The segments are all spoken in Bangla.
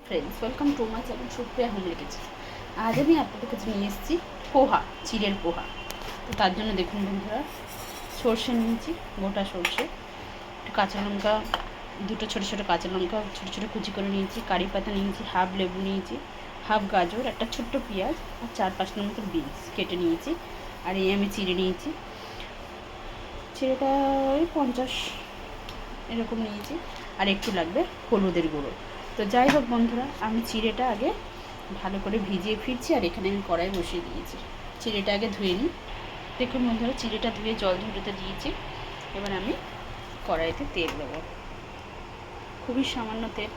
Friends, welcome to my channel Supriya home লিখেছি। আজ আমি আপনাদের কাছে নিয়ে এসেছি পোহা, চিড়ের পোহা। তো তার জন্য দেখুন বন্ধুরা, সর্ষে নিয়েছি, গোটা সর্ষে, একটু কাঁচা লঙ্কা, দুটো ছোটো ছোটো কাঁচা লঙ্কা ছোটো ছোটো কুচি করে নিয়েছি, কারি পাতা নিয়েছি, হাফ লেবু নিয়েছি, হাফ গাজর, একটা ছোট্ট পেঁয়াজ আর 4-5 মতো বিনস কেটে নিয়েছি। আর এই আমি চিড়ে নিয়েছি, চিড়েটা ওই 50 এরকম নিয়েছি। আর একটু লাগবে হলুদের গুঁড়ো। তো যাই হোক বন্ধুরা, আমি চিড়েটা আগে ভালো করে ভিজিয়ে ফিরছি। আর এখানে আমি কড়াই বসিয়ে দিয়েছি, চিড়েটা আগে ধুয়ে নিই। দেখুন বন্ধুরা, চিড়েটা ধুয়ে জল ঝরতে দিয়েছি। এবার আমি কড়াইতে তেল দেবো, খুবই সামান্য তেল।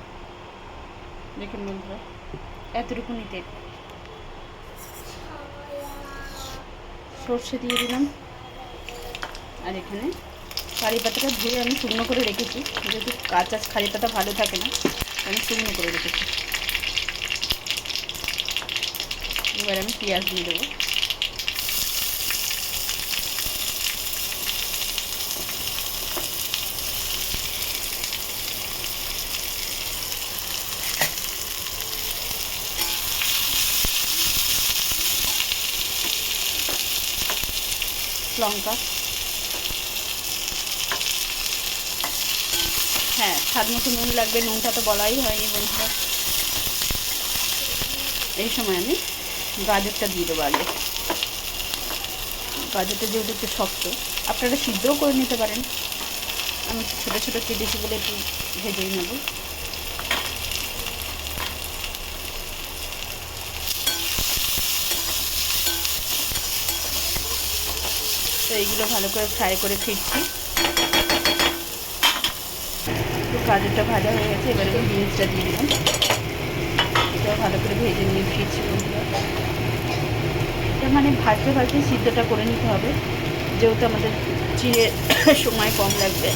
দেখুন বন্ধুরা, এতটুকুনি তেল। সর্ষে দিয়ে দিলাম। আর এখানে কারি পাতাটা ধুয়ে আমি শুকনো করে রেখেছি, যেহেতু কাঁচা কারি পাতা ভালো থাকে না, আমি শুকনো করে রেখেছি। এবার আমি পেঁয়াজ দিয়ে দেবো। লঙ্কা, হ্যাঁ, স্বাদ মতো নুন লাগবে, নুনটা তো বলাই হয়নি বন্ধুরা। এই সময় আমি গাজরটা দিয়ে দেবো আগে। গাজরটা যেহেতু একটু শক্ত, আপনারা সিদ্ধও করে নিতে পারেন। আমি ছোটো ছোটো কেটেছি বলে একটু ভেজেই নেব। তো এইগুলো ভালো করে ফ্রাই করে ফিরছি। একটু গাজরটা ভাজা হয়ে গেছে, এবারে আমি বিনসটা দিয়ে দিলাম। এটাও ভালো করে ভেজে নিয়ে ফিরছি বন্ধুরা। এটা মানে ভাজতে ভাজতে সিদ্ধটা করে নিতে হবে, যেহেতু আমাদের চিড়ে সময় কম লাগবে।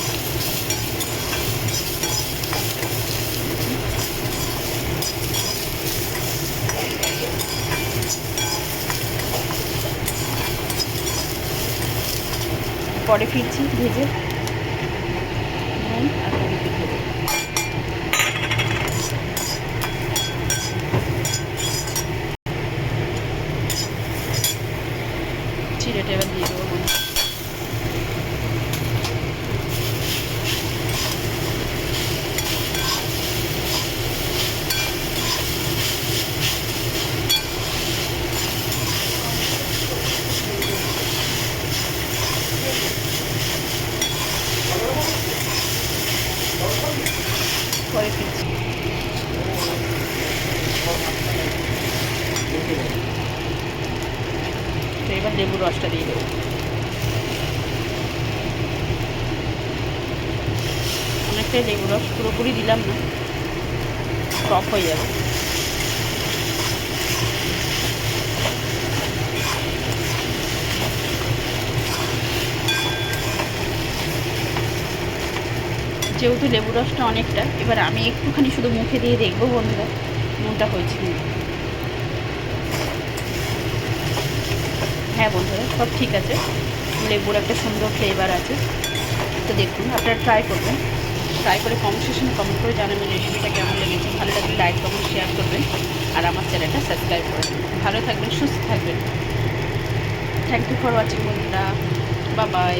পরে ফিরছি ভেজে, নুন আর হলুদ দিয়ে দেবো। চিড়েটা এবার দিয়ে দেবো বন্ধু। পরে ফিরছি। তো এবার লেবুর রসটা দিয়ে দেবো। অনেকটাই লেবু রস, পুরোপুরি দিলাম না, টক হয়ে যাবে। যেহেতু লেবু রসটা অনেকটা, এবার আমি একটুখানি শুধু মুখে দিয়ে দেখবো বন্ধুরা নুনটা হয়েছে কি। হ্যাঁ বন্ধুরা, সব ঠিক আছে, লেবুর একটা সুন্দর ফ্লেভার আছে। তো দেখুন, আপনারা ট্রাই করবেন, ট্রাই করে কমেন্ট সেকশনে কমেন্ট করে জানাবেন রেসিপিটা কেমন লেগেছে। ভালো লাগলে লাইক কমেন্ট শেয়ার করবেন, আর আমার চ্যানেলটা সাবস্ক্রাইব করবেন। ভালো থাকবেন, সুস্থ থাকবেন। থ্যাংক ইউ ফর ওয়াচিং বন্ধুরা, বাই বাই।